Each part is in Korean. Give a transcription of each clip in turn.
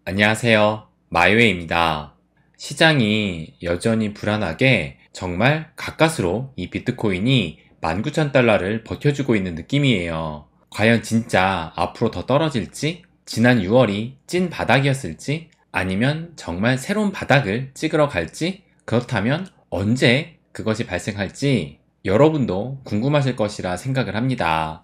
안녕하세요. 마이웨이입니다. 시장이 여전히 불안하게 정말 가까스로 이 비트코인이 19,000달러를 버텨주고 있는 느낌이에요. 과연 진짜 앞으로 더 떨어질지, 지난 6월이 찐 바닥이었을지, 아니면 정말 새로운 바닥을 찍으러 갈지, 그렇다면 언제 그것이 발생할지 여러분도 궁금하실 것이라 생각을 합니다.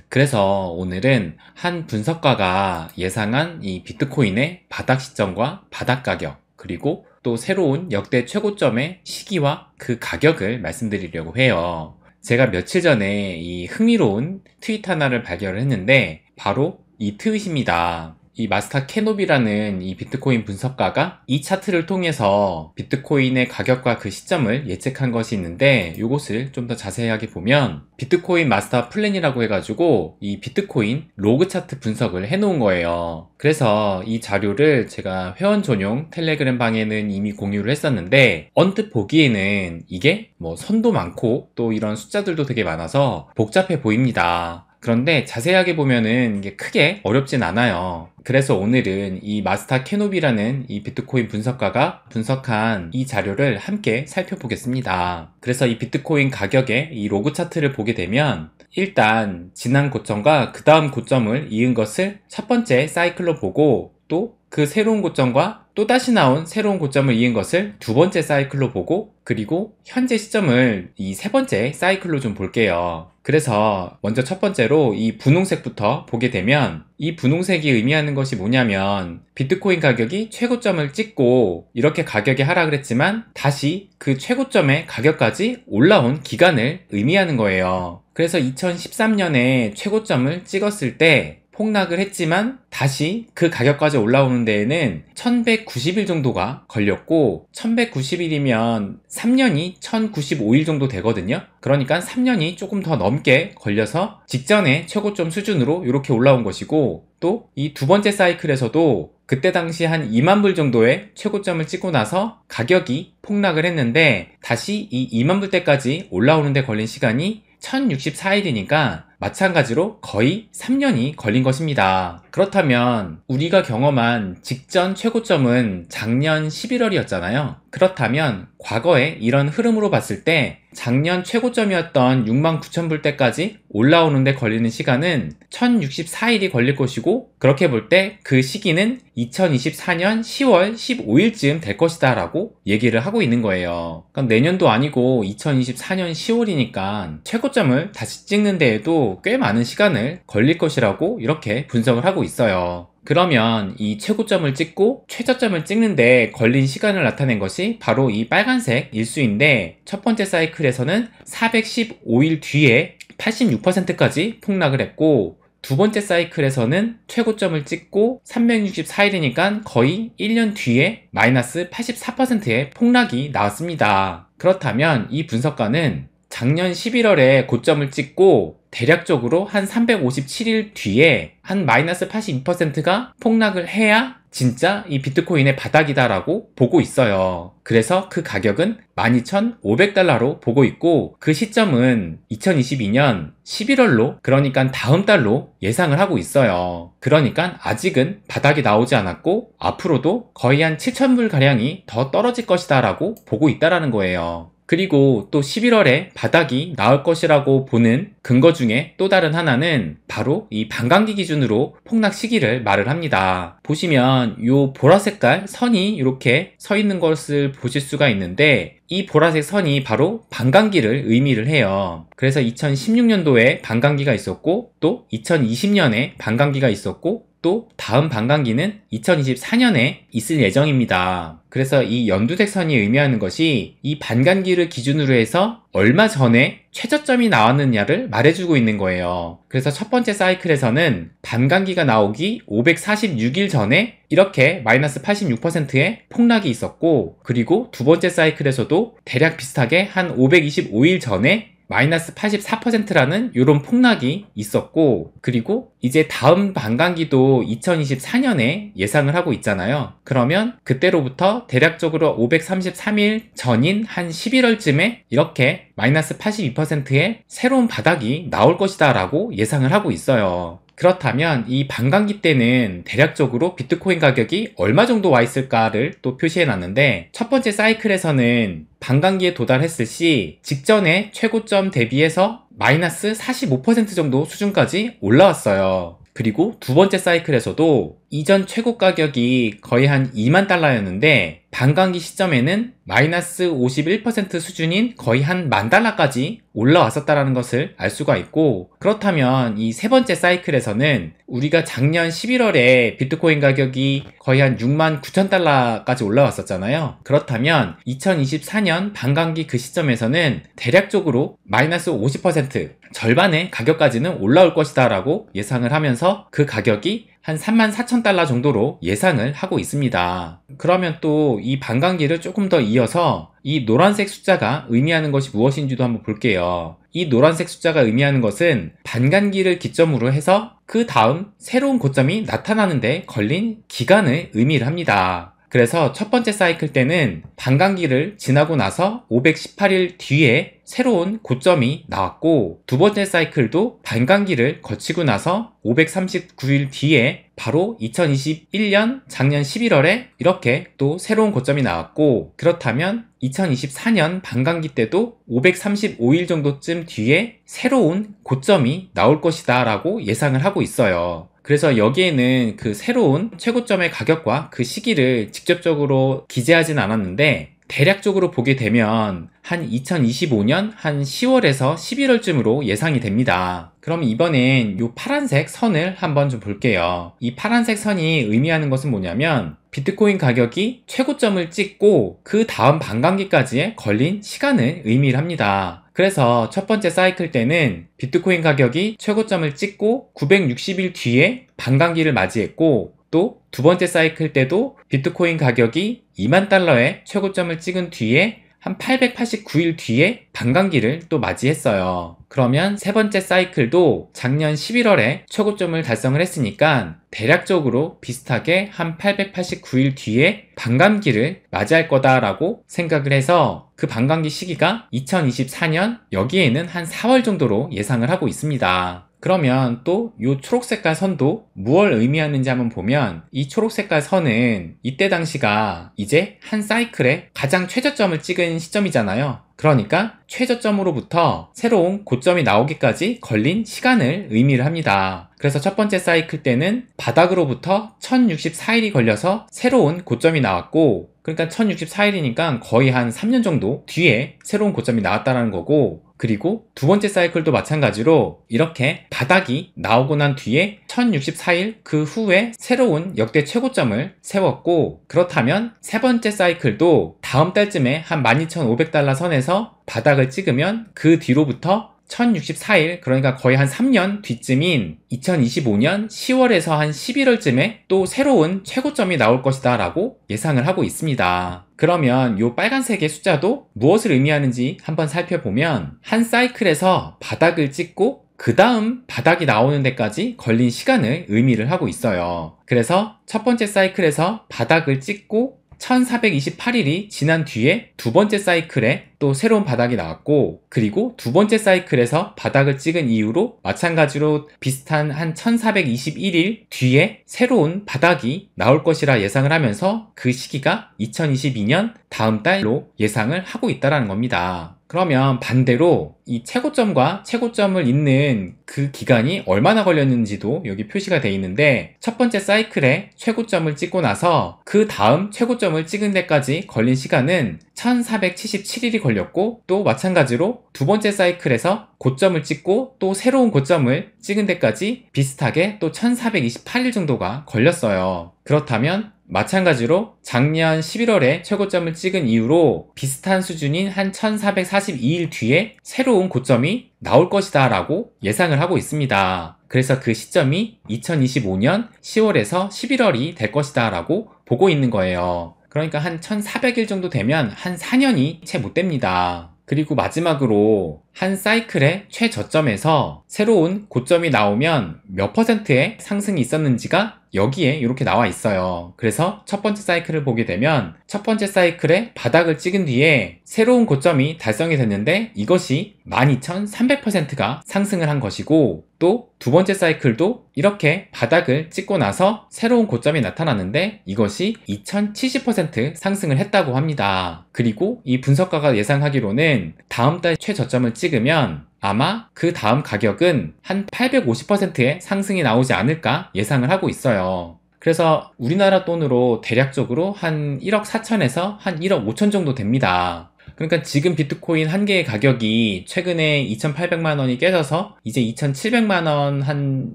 그래서 오늘은 한 분석가가 예상한 이 비트코인의 바닥 시점과 바닥 가격, 그리고 또 새로운 역대 최고점의 시기와 그 가격을 말씀드리려고 해요. 제가 며칠 전에 이 흥미로운 트윗 하나를 발견을 했는데 바로 이 트윗입니다. 이 마스타 캐노비라는 이 비트코인 분석가가 이 차트를 통해서 비트코인의 가격과 그 시점을 예측한 것이 있는데, 이것을 좀 더 자세하게 보면 비트코인 마스터 플랜이라고 해가지고 이 비트코인 로그 차트 분석을 해놓은 거예요. 그래서 이 자료를 제가 회원 전용 텔레그램 방에는 이미 공유를 했었는데, 언뜻 보기에는 이게 뭐 선도 많고 또 이런 숫자들도 되게 많아서 복잡해 보입니다. 그런데 자세하게 보면은 이게 크게 어렵진 않아요. 그래서 오늘은 이 마스타 캐노비라는 이 비트코인 분석가가 분석한 이 자료를 함께 살펴보겠습니다. 그래서 이 비트코인 가격의 이 로그 차트를 보게 되면 일단 지난 고점과 그 다음 고점을 이은 것을 첫 번째 사이클로 보고, 또 그 새로운 고점과 또다시 나온 새로운 고점을 이은 것을 두 번째 사이클로 보고, 그리고 현재 시점을 이 세 번째 사이클로 좀 볼게요. 그래서 먼저 첫 번째로 이 분홍색부터 보게 되면, 이 분홍색이 의미하는 것이 뭐냐면 비트코인 가격이 최고점을 찍고 이렇게 가격이 하락을 했지만 다시 그 최고점의 가격까지 올라온 기간을 의미하는 거예요. 그래서 2013년에 최고점을 찍었을 때 폭락을 했지만 다시 그 가격까지 올라오는 데에는 1190일 정도가 걸렸고, 1190일이면 3년이 1095일 정도 되거든요. 그러니까 3년이 조금 더 넘게 걸려서 직전의 최고점 수준으로 이렇게 올라온 것이고, 또 이 두 번째 사이클에서도 그때 당시 한 2만 불 정도의 최고점을 찍고 나서 가격이 폭락을 했는데 다시 이 2만 불대까지 올라오는 데 걸린 시간이 1064일이니까 마찬가지로 거의 3년이 걸린 것입니다. 그렇다면 우리가 경험한 직전 최고점은 작년 11월이었잖아요. 그렇다면 과거에 이런 흐름으로 봤을 때 작년 최고점이었던 69,000불대까지 올라오는데 걸리는 시간은 1064일이 걸릴 것이고, 그렇게 볼 때 그 시기는 2024년 10월 15일쯤 될 것이다 라고 얘기를 하고 있는 거예요. 그러니까 내년도 아니고 2024년 10월이니까 최고점을 다시 찍는 데에도 꽤 많은 시간을 걸릴 것이라고 이렇게 분석을 하고 있어요. 그러면 이 최고점을 찍고 최저점을 찍는데 걸린 시간을 나타낸 것이 바로 이 빨간색 일수인데, 첫 번째 사이클에서는 415일 뒤에 86%까지 폭락을 했고, 두 번째 사이클에서는 최고점을 찍고 364일이니까 거의 1년 뒤에 마이너스 84%의 폭락이 나왔습니다. 그렇다면 이 분석가는 작년 11월에 고점을 찍고 대략적으로 한 357일 뒤에 한 마이너스 82%가 폭락을 해야 진짜 이 비트코인의 바닥이다 라고 보고 있어요. 그래서 그 가격은 12,500달러로 보고 있고, 그 시점은 2022년 11월로, 그러니까 다음 달로 예상을 하고 있어요. 그러니까 아직은 바닥이 나오지 않았고 앞으로도 거의 한 7,000불 가량이 더 떨어질 것이다 라고 보고 있다라는 거예요. 그리고 또 11월에 바닥이 나올 것이라고 보는 근거 중에 또 다른 하나는 바로 이 반감기 기준으로 폭락 시기를 말을 합니다. 보시면 이 보라 색깔 선이 이렇게 서 있는 것을 보실 수가 있는데, 이 보라색 선이 바로 반감기를 의미를 해요. 그래서 2016년도에 반감기가 있었고, 또 2020년에 반감기가 있었고, 또 다음 반감기는 2024년에 있을 예정입니다. 그래서 이 연두색 선이 의미하는 것이 이 반감기를 기준으로 해서 얼마 전에 최저점이 나왔느냐를 말해주고 있는 거예요. 그래서 첫 번째 사이클에서는 반감기가 나오기 546일 전에 이렇게 마이너스 86%의 폭락이 있었고, 그리고 두 번째 사이클에서도 대략 비슷하게 한 525일 전에 마이너스 84%라는 이런 폭락이 있었고, 그리고 이제 다음 반감기도 2024년에 예상을 하고 있잖아요. 그러면 그때로부터 대략적으로 533일 전인 한 11월쯤에 이렇게 마이너스 82%의 새로운 바닥이 나올 것이다 라고 예상을 하고 있어요. 그렇다면 이 반감기 때는 대략적으로 비트코인 가격이 얼마 정도 와 있을까를 또 표시해 놨는데, 첫 번째 사이클에서는 반감기에 도달했을 시 직전의 최고점 대비해서 마이너스 45% 정도 수준까지 올라왔어요. 그리고 두 번째 사이클에서도 이전 최고 가격이 거의 한 2만 달러였는데 반감기 시점에는 마이너스 51% 수준인 거의 한 10,000달러까지 올라왔었다는 것을 알 수가 있고, 그렇다면 이 세 번째 사이클에서는 우리가 작년 11월에 비트코인 가격이 거의 한 69,000달러까지 올라왔었잖아요. 그렇다면 2024년 반감기 그 시점에서는 대략적으로 마이너스 50% 절반의 가격까지는 올라올 것이다 라고 예상을 하면서 그 가격이 한 34,000달러 정도로 예상을 하고 있습니다. 그러면 또 이 반감기를 조금 더 이어서 이 노란색 숫자가 의미하는 것이 무엇인지도 한번 볼게요. 이 노란색 숫자가 의미하는 것은 반감기를 기점으로 해서 그 다음 새로운 고점이 나타나는데 걸린 기간을 의미를 합니다. 그래서 첫 번째 사이클 때는 반감기를 지나고 나서 518일 뒤에 새로운 고점이 나왔고, 두 번째 사이클도 반감기를 거치고 나서 539일 뒤에 바로 2021년 작년 11월에 이렇게 또 새로운 고점이 나왔고, 그렇다면 2024년 반감기 때도 535일 정도쯤 뒤에 새로운 고점이 나올 것이다 라고 예상을 하고 있어요. 그래서 여기에는 그 새로운 최고점의 가격과 그 시기를 직접적으로 기재하진 않았는데, 대략적으로 보게 되면 한 2025년 한 10월에서 11월쯤으로 예상이 됩니다. 그럼 이번엔 이 파란색 선을 한번 좀 볼게요. 이 파란색 선이 의미하는 것은 뭐냐면 비트코인 가격이 최고점을 찍고 그 다음 반감기까지의 걸린 시간을 의미를 합니다. 그래서 첫 번째 사이클 때는 비트코인 가격이 최고점을 찍고 960일 뒤에 반감기를 맞이했고, 또 두 번째 사이클 때도 비트코인 가격이 2만 달러의 최고점을 찍은 뒤에 한 889일 뒤에 반감기를 또 맞이했어요. 그러면 세 번째 사이클도 작년 11월에 최고점을 달성을 했으니까 대략적으로 비슷하게 한 889일 뒤에 반감기를 맞이할 거다라고 생각을 해서 그 반감기 시기가 2024년 여기에는 한 4월 정도로 예상을 하고 있습니다. 그러면 또 이 초록색깔 선도 무엇을 의미하는지 한번 보면, 이 초록색깔 선은 이때 당시가 이제 한 사이클의 가장 최저점을 찍은 시점이잖아요. 그러니까 최저점으로부터 새로운 고점이 나오기까지 걸린 시간을 의미를 합니다. 그래서 첫 번째 사이클 때는 바닥으로부터 1064일이 걸려서 새로운 고점이 나왔고, 그러니까 1064일이니까 거의 한 3년 정도 뒤에 새로운 고점이 나왔다는 거고, 그리고 두 번째 사이클도 마찬가지로 이렇게 바닥이 나오고 난 뒤에 1064일 그 후에 새로운 역대 최고점을 세웠고, 그렇다면 세 번째 사이클도 다음 달쯤에 한 12,500달러 선에서 바닥을 찍으면 그 뒤로부터 1064일, 그러니까 거의 한 3년 뒤쯤인 2025년 10월에서 한 11월쯤에 또 새로운 최고점이 나올 것이다 라고 예상을 하고 있습니다. 그러면 이 빨간색의 숫자도 무엇을 의미하는지 한번 살펴보면, 한 사이클에서 바닥을 찍고 그 다음 바닥이 나오는 데까지 걸린 시간을 의미를 하고 있어요. 그래서 첫 번째 사이클에서 바닥을 찍고 1428일이 지난 뒤에 두 번째 사이클에 또 새로운 바닥이 나왔고, 그리고 두 번째 사이클에서 바닥을 찍은 이후로 마찬가지로 비슷한 한 1421일 뒤에 새로운 바닥이 나올 것이라 예상을 하면서 그 시기가 2022년 다음 달로 예상을 하고 있다는 겁니다. 그러면 반대로 이 최고점과 최고점을 잇는 그 기간이 얼마나 걸렸는지도 여기 표시가 되어 있는데, 첫 번째 사이클에 최고점을 찍고 나서 그 다음 최고점을 찍은 데까지 걸린 시간은 1477일이 걸렸고, 또 마찬가지로 두 번째 사이클에서 고점을 찍고 또 새로운 고점을 찍은 데까지 비슷하게 또 1428일 정도가 걸렸어요. 그렇다면 마찬가지로 작년 11월에 최고점을 찍은 이후로 비슷한 수준인 한 1442일 뒤에 새로운 고점이 나올 것이다 라고 예상을 하고 있습니다. 그래서 그 시점이 2025년 10월에서 11월이 될 것이다 라고 보고 있는 거예요. 그러니까 한 1400일 정도 되면 한 4년이 채 못 됩니다. 그리고 마지막으로 한 사이클의 최저점에서 새로운 고점이 나오면 몇 퍼센트의 상승이 있었는지가 여기에 이렇게 나와 있어요. 그래서 첫 번째 사이클을 보게 되면 첫 번째 사이클의 바닥을 찍은 뒤에 새로운 고점이 달성이 됐는데 이것이 12,300%가 상승을 한 것이고, 또 두 번째 사이클도 이렇게 바닥을 찍고 나서 새로운 고점이 나타났는데 이것이 2070% 상승을 했다고 합니다. 그리고 이 분석가가 예상하기로는 다음 달 최저점을 찍으면 아마 그 다음 가격은 한 850%의 상승이 나오지 않을까 예상을 하고 있어요. 그래서 우리나라 돈으로 대략적으로 한 1억 4천에서 한 1억 5천 정도 됩니다. 그러니까 지금 비트코인 한 개의 가격이 최근에 2,800만 원이 깨져서 이제 2,700만 원 한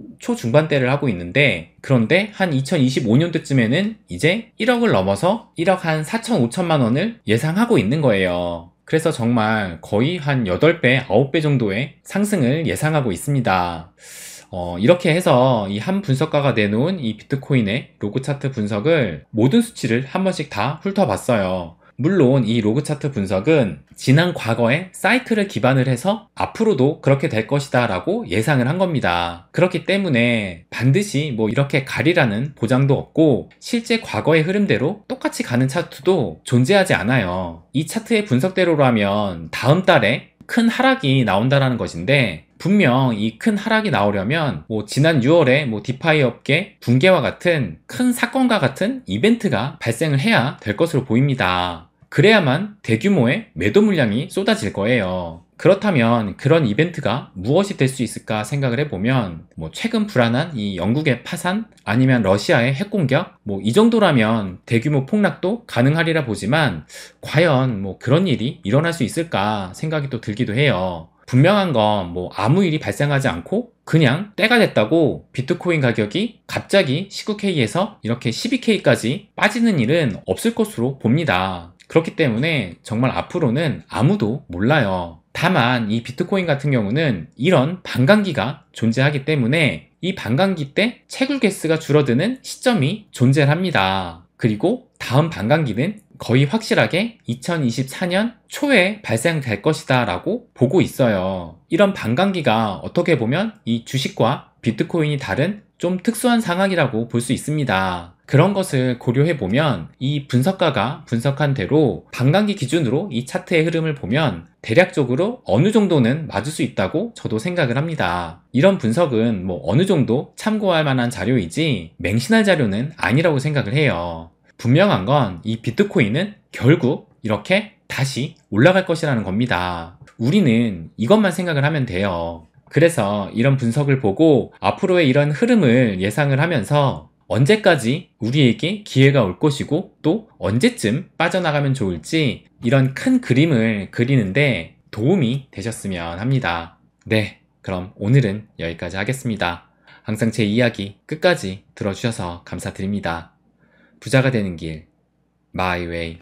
초중반대를 하고 있는데, 그런데 한 2025년도쯤에는 이제 1억을 넘어서 1억 한 4천 5천만 원을 예상하고 있는 거예요. 그래서 정말 거의 한 8배, 9배 정도의 상승을 예상하고 있습니다. 이렇게 해서 이 한 분석가가 내놓은 이 비트코인의 로그 차트 분석을 모든 수치를 한 번씩 다 훑어봤어요. 물론 이 로그 차트 분석은 지난 과거의 사이클을 기반을 해서 앞으로도 그렇게 될 것이다 라고 예상을 한 겁니다. 그렇기 때문에 반드시 뭐 이렇게 가리라는 보장도 없고 실제 과거의 흐름대로 똑같이 가는 차트도 존재하지 않아요. 이 차트의 분석대로라면 다음 달에 큰 하락이 나온다라는 것인데, 분명 이 큰 하락이 나오려면 지난 6월에 디파이 업계 붕괴와 같은 큰 사건과 같은 이벤트가 발생을 해야 될 것으로 보입니다. 그래야만 대규모의 매도 물량이 쏟아질 거예요. 그렇다면 그런 이벤트가 무엇이 될 수 있을까 생각을 해보면 최근 불안한 이 영국의 파산, 아니면 러시아의 핵공격, 이 정도라면 대규모 폭락도 가능하리라 보지만 과연 그런 일이 일어날 수 있을까 생각이 또 들기도 해요. 분명한 건 아무 일이 발생하지 않고 그냥 때가 됐다고 비트코인 가격이 갑자기 19K에서 이렇게 12K까지 빠지는 일은 없을 것으로 봅니다. 그렇기 때문에 정말 앞으로는 아무도 몰라요. 다만 이 비트코인 같은 경우는 이런 반감기가 존재하기 때문에 이 반감기 때 채굴 개수가 줄어드는 시점이 존재를 합니다. 그리고 다음 반감기는 거의 확실하게 2024년 초에 발생될 것이다 라고 보고 있어요. 이런 반감기가 어떻게 보면 이 주식과 비트코인이 다른 좀 특수한 상황이라고 볼 수 있습니다. 그런 것을 고려해보면 이 분석가가 분석한 대로 반감기 기준으로 이 차트의 흐름을 보면 대략적으로 어느 정도는 맞을 수 있다고 저도 생각을 합니다. 이런 분석은 어느 정도 참고할 만한 자료이지 맹신할 자료는 아니라고 생각을 해요. 분명한 건 이 비트코인은 결국 이렇게 다시 올라갈 것이라는 겁니다. 우리는 이것만 생각을 하면 돼요. 그래서 이런 분석을 보고 앞으로의 이런 흐름을 예상을 하면서 언제까지 우리에게 기회가 올 것이고 또 언제쯤 빠져나가면 좋을지 이런 큰 그림을 그리는데 도움이 되셨으면 합니다. 네, 그럼 오늘은 여기까지 하겠습니다. 항상 제 이야기 끝까지 들어주셔서 감사드립니다. 부자가 되는 길, My Way.